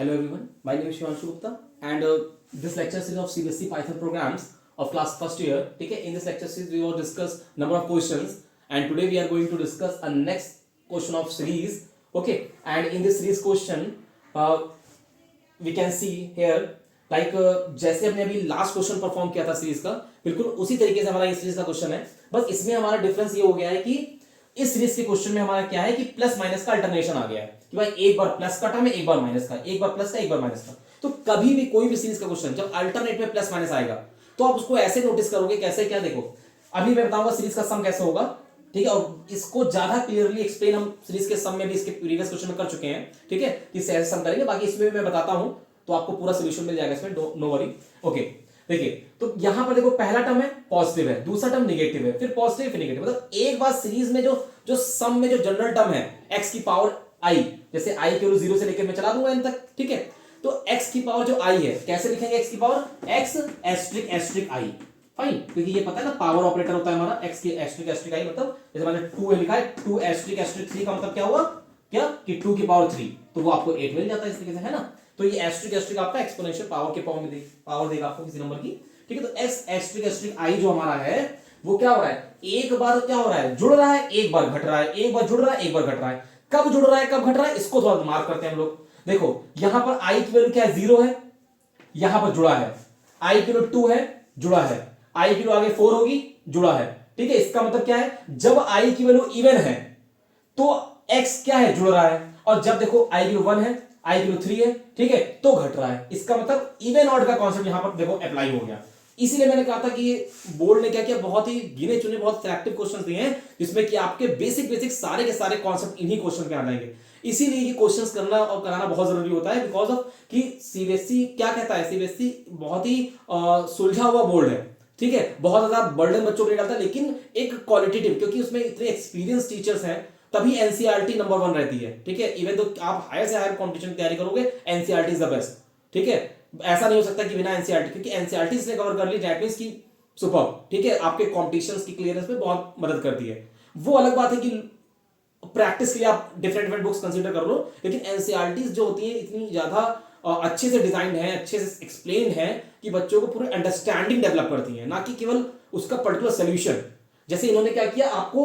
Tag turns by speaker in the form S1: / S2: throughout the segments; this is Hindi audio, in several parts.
S1: Hello everyone, my name is Shivanshu Gupta and this lecture series of CBSE Python programs of class first year. Okay, in this lecture series we will discuss number of questions and today we are going to discuss a next question of series. Okay, and in this series question we can see here like जैसे हमने अभी लास्ट क्वेश्चन परफॉर्म किया था सीरीज का, बिल्कुल उसी तरीके से हमारा इस सीरीज का क्वेश्चन है. बस इसमें हमारा डिफरेंस ये हो गया है कि इस सीरीज के क्वेश्चन में हमारा क्या है कि प्लस माइनस का अल्टरनेशन आ गया है कि भाई एक बार प्लस का टर्म है, एक बार माइनस का, एक बार प्लस का, एक बार माइनस का. तो कभी भी कोई भी सीरीज का क्वेश्चन जब अल्टरनेट में प्लस माइनस आएगा तो आप उसको ऐसे नोटिस करोगे. कैसे? क्या देखो, अभी मैं बताऊंगा सीरीज का सम कैसे होगा, ठीक है, और इसको ज्यादा क्लियरली एक्सप्लेन हम सीरीज के सम में भी इसके प्रीवियस क्वेश्चन में कर चुके हैं. ठीक है, कि ऐसे सम करेंगे, बाकी इसमें भी मैं बताता हूं तो आपको पूरा सोल्यूशन मिल जाएगा इसमें, नो वरी. ओके, देखिए तो यहां पर देखो पहला टर्म है पॉजिटिव है, दूसरा टर्म नेगेटिव है, फिर पॉजिटिव फिर नेगेटिव. मतलब एक बार सीरीज में जो सम में जो जनरल टर्म है x की पावर i, जैसे i केवल 0 से लेकर मैं चला दूंगा n तक, ठीक है, तो x की पावर जो i है कैसे लिखेंगे? x की power x asterisk asterisk i. Fine, क्योंकि ये पता है ना पावर ऑपरेटर होता है हमारा x की एस्ट्रिक एस्ट्रिक i. मतलब जैसे मैंने 2 लिखा है, 2 एस्ट्रिक एस्ट्रिक 3 का मतलब क्या हुआ? क्या कि 2 की पावर 3, तो वो आपको 8 मिल जाता है इस तरीके से, है ना. तो ये एस्ट्रिक एस्ट्रिक आपका एक्सपोनेंशियल पावर के पावर देगा आपको किसी नंबर की, ठीक है. तो x एस्ट्रिक एस्ट्रिक i जो हमारा है वो क्या हो रहा है? एक बार क्या हो रहा है? जुड़ रहा है, एक बार घट रहा है, एक बार जुड़ रहा है, एक बार घट रहा है. कब जुड़ रहा है, कब घट रहा है, इसको थोड़ा मार्क करते हैं हम लोग. देखो यहां पर i की वैल्यू क्या है? 0 है, यहां पर जुड़ा है. i की वैल्यू 2 है, जुड़ा है. i की वैल्यू आगे 4 होगी, जुड़ा है. ठीक है, इसका मतलब क्या है? जब i की वैल्यू इवन है तो x क्या है? जुड़ रहा है. और जब देखो i की वैल्यू 1 है, i की वैल्यू 3 है, ठीक है, तो घट रहा है. इसका मतलब इवन ऑड का कॉन्सेप्ट यहां पर देखो अप्लाई हो गया. इसीलिए मैंने कहा था कि ये बोर्ड ने क्या किया, बहुत ही गिने चुने बहुत सिलेक्टिव क्वेश्चंस दिए हैं जिसमें कि आपके बेसिक सारे के सारे कॉन्सेप्ट इन्हीं क्वेश्चन पे आ जाएंगे. इसीलिए ये क्वेश्चंस करना और कराना बहुत जरूरी होता है, बिकॉज ऑफ कि सीबीएसई क्या कहता है, सीबीएसई बहुत ही सुलझा हुआ बोर्ड है. ठीक है, बहुत ज्यादा बर्डन बच्चों को डालता है, लेकिन एक क्वालिटेटिव, क्योंकि उसमें इतने एक्सपीरियंस टीचर्स हैं तभी एनसीईआरटी नंबर 1 रहती है. ठीक है, इवन तो आप हायर से हायर कॉम्पिटिशन की तैयारी करोगे, एनसीईआरटी इज द बेस्ट. ठीक है, ऐसा नहीं हो सकता कि बिना एनसीईआरटी, क्योंकि एनसीईआरटी इसने कवर कर ली, दैट मींस की सुपर. ठीक है, आपके कॉम्पिटिशंस की क्लियरेंस में बहुत मदद करती है. वो अलग बात है कि प्रैक्टिस के लिए आप डिफरेंट बुक्स कंसीडर कर लो, लेकिन एनसीईआरटी जो होती है इतनी ज्यादा अच्छे से डिजाइन है, अच्छे से एक्सप्लेन है कि बच्चों को पूरी अंडरस्टैंडिंग डेवलप करती है, ना कि केवल उसका पर्टिकुलर सोल्यूशन. जैसे इन्होंने क्या किया, आपको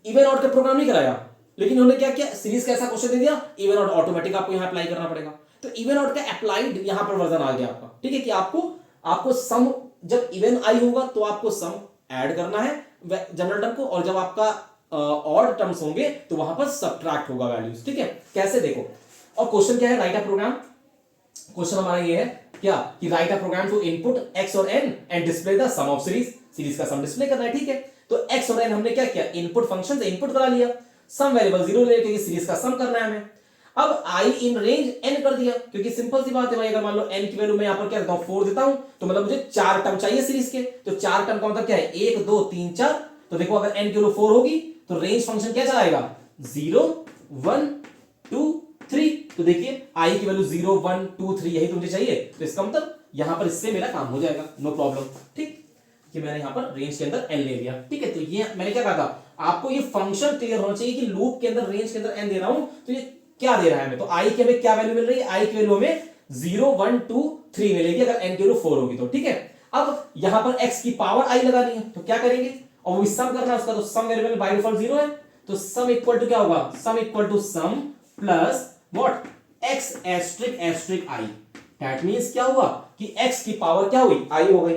S1: इवन आउट का प्रोग्राम नहीं कराया, लेकिन इन्होंने क्या किया, सीरीज का ऐसा क्वेश्चन दे दिया, इवन आउट ऑटोमेटिक आपको यहां अप्लाई करना पड़ेगा. तो इवन आउट का अप्लाइड यहां पर वर्जन आ गया आपका. ठीक है, कि आपको सम जब इवन आई होगा तो आपको सम ऐड करना है जनरल टर्म को, और जब आपका ऑड टर्म्स होंगे तो वहां पर सब्ट्रैक्ट होगा वैल्यूज. ठीक है, कैसे देखो. और क्वेश्चन क्या है? Right a programme. क्वेश्चन हमारा ये है क्या कि write a program to input x और n and display the sum of series. Series का सम डिस्प्ले करना है. ठीक है, तो x और n हमने क्या किया, इनपुट फंक्शन से इनपुट करा लिया, सम वेरिएबल 0 ले क्योंकि सीरीज का सम करना है हमें. अब i इन रेंज n कर दिया, क्योंकि सिंपल सी बात है भाई, अगर मान लो n की वैल्यू मैं यहां पर क्या देता हूं, 4 देता हूं, तो मतलब मुझे 4 टर्म चाहिए सीरीज के. तो 4 टर्म का मतलब क्या है? 1 2 3 4. तो देखो अगर n की वैल्यू 4 होगी तो रेंज फंक्शन क्या चलाएगा? 0 1 2 3. तो देखिए i की वैल्यू 0 1 2 3 यही तो मुझे चाहिए, तो इसका मतलब यहां पर इससे मेरा काम हो जाएगा, नो प्रॉब्लम. ठीक, कि मैंने यहां पर रेंज के अंदर n ले लिया. ठीक है, तो ये मैंने क्या कहा था, आपको ये फंक्शन क्लियर होना चाहिए कि लूप के अंदर रेंज के अंदर n दे रहा हूं तो ये क्या दे रहा है हमें. तो i की हमें क्या वैल्यू मिल रही है? i की वैल्यू हमें 0 1 2 3 मिलेगी अगर n की वैल्यू 4 होगी तो. ठीक है, अब यहां पर x की पावर i लगानी है तो क्या करेंगे, और वो सम करना है उसका, तो सम वेरिएबल बाय डिफॉल्ट 0 है, तो सम इक्वल टू क्या होगा? Sum equal to sum plus what? x asterisk asterisk i. That means क्या हुआ कि x की पावर क्या हुई? i हो गई.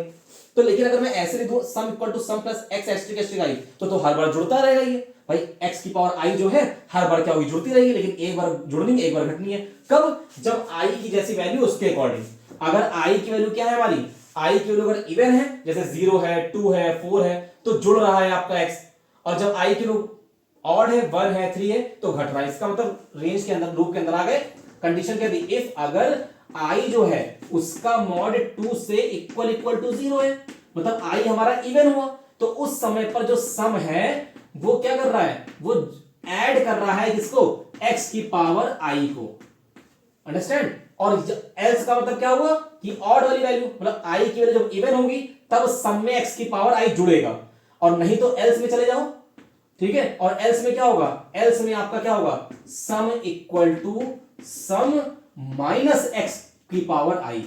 S1: तो लेकिन अगर मैं ऐसे लिख दूं sum equal to sum plus x asterisk asterisk i, तो हर बार जुड़ता रहेगा ये भाई. x की पावर i जो है हर बार क्या होगी? जुड़ती रहेगी, लेकिन एक बार जुड़नी है, एक बार घटनी है. कब? जब i की जैसी वैल्यू उसके अकॉर्डिंग. अगर i की वैल्यू क्या है हमारी? i की वैल्यू अगर इवन है, जैसे 0 है 2 है 4 है, तो जुड़ रहा है आपका x. और जब i की वैल्यू ऑड है 1 है 3 है तो घट रहा है. इसका मतलब रेंज के अंदर, लूप के अंदर आ गए. कंडीशन क्या थी? इफ अगर i जो है उसका मॉड 2 से इक्वल टू 0 है, मतलब i हमारा इवन हुआ, तो उस समय पर जो सम है वो क्या कर रहा है? वो ऐड कर रहा है किसको? x की पावर i को. अंडरस्टैंड? और एल्स का मतलब क्या हुआ कि ऑड वाली वैल्यू, मतलब i की वैल्यू जब इवन होगी तब सम में x की पावर i जुड़ेगा, और नहीं तो एल्स में चले जाओ. ठीक है, और एल्स में क्या होगा? एल्स में आपका क्या होगा? Sum equal to sum minus x की पावर आई।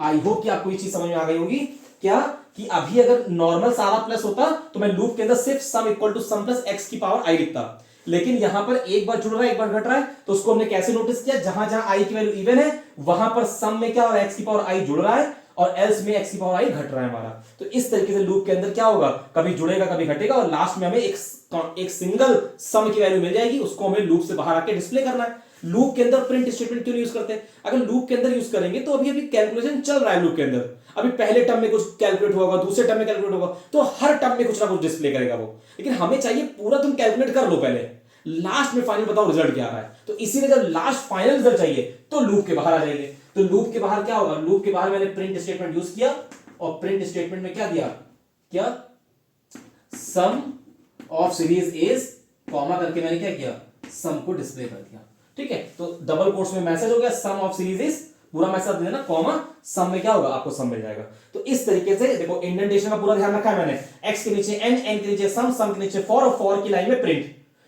S1: आई होप कि आपको ये चीज समझ में आ गई होगी क्या, कि अभी अगर नॉर्मल सारा प्लस होता तो मैं लूप के अंदर सिर्फ sum equal to sum plus x की पावर आई लिखता, लेकिन यहां पर एक बार जुड़ रहा है एक बार घट रहा है, तो उसको हमने कैसे नोटिस किया, जहां जहां आई की वैल्यू इवन है वहां पर सम में क्या हो रहा है, एक्स की पावर आई जुड़ रहा है, और एल्स में एक्स की पावर आई घट रहा है हमारा। तो इस तरीके से लूप के अंदर क्या होगा, कभी जुड़ेगा कभी घटेगा, और लास्ट में हमें एक सिंगल सम की वैल्यू मिल जाएगी, उसको हमें लूप से बाहर आके डिस्प्ले करना है। लूप के अंदर प्रिंट स्टेटमेंट क्यों यूज करते हैं, अगर लूप के अंदर यूज करेंगे तो अभी अभी कैलकुलेशन चल रहा है लूप के अंदर, अभी पहले टर्म में कुछ कैलकुलेट होगा, दूसरे टर्म में कैलकुलेट होगा, तो हर टर्म में कुछ ना कुछ डिस्प्ले करेगा वो, लेकिन हमें चाहिए पूरा तुम कैलकुलेट कर लो पहले, लास्ट में फाइनल बताओ रिजल्ट क्या आ रहा है। तो इसीलिए जब लास्ट फाइनल रिजल्ट चाहिए तो लूप के बाहर आ जाएंगे। तो लूप के बाहर क्या होगा, लूप के बाहर मैंने प्रिंट स्टेटमेंट यूज किया, और प्रिंट स्टेटमेंट में क्या दिया, क्या सम ऑफ सीरीज इज, कॉमा करके मैंने क्या किया, सम को डिस्प्ले कर दिया। ठीक है, तो डबल कोट्स में मैसेज हो गया सम ऑफ सीरीज इज, पूरा मैसेज दे देना, कॉमा सम में क्या होगा, आपको सम मिल जाएगा। तो इस तरीके से देखो इंडेंटेशन का पूरा ध्यान रखा है मैंने, एक्स के नीचे एन, एन के नीचे सम के नीचे फॉर, और फॉर की लाइन में प्रिंट।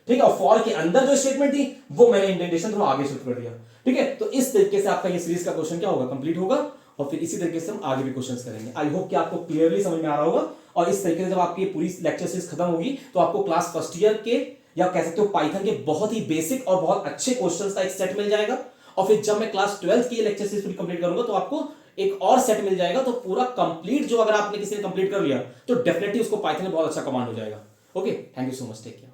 S1: ठीक है, और फॉर के अंदर जो स्टेटमेंट थी वो मैंने इंडेंटेशन थोड़ा आगे शिफ्ट कर दिया। ठीक है, तो इस तरीके से आपका ये सीरीज का क्वेश्चन क्या होगा, कंप्लीट होगा, और फिर इसी तरीके से हम आगे भी क्वेश्चंस करेंगे। आई होप कि आपको क्लियरली समझ में आ रहा होगा, और इस तरीके से जब आपकी पूरी लेक्चर सीरीज खत्म होगी तो आपको क्लास फर्स्ट ईयर के, या कह सकते हो पाइथन के बहुत ही बेसिक और बहुत अच्छे क्वेश्चंस का एक सेट मिल जाएगा, और फिर जब मैं क्लास 12 की लेक्चर सीरीज पूरी कंप्लीट करूंगा तो आपको एक और सेट मिल जाएगा। तो पूरा कंप्लीट जो अगर आपने किसी ने कंप्लीट कर लिया तो डेफिनेटली उसको पाइथन में बहुत अच्छा कमांड हो जाएगा। Okay, thank you so much, take care.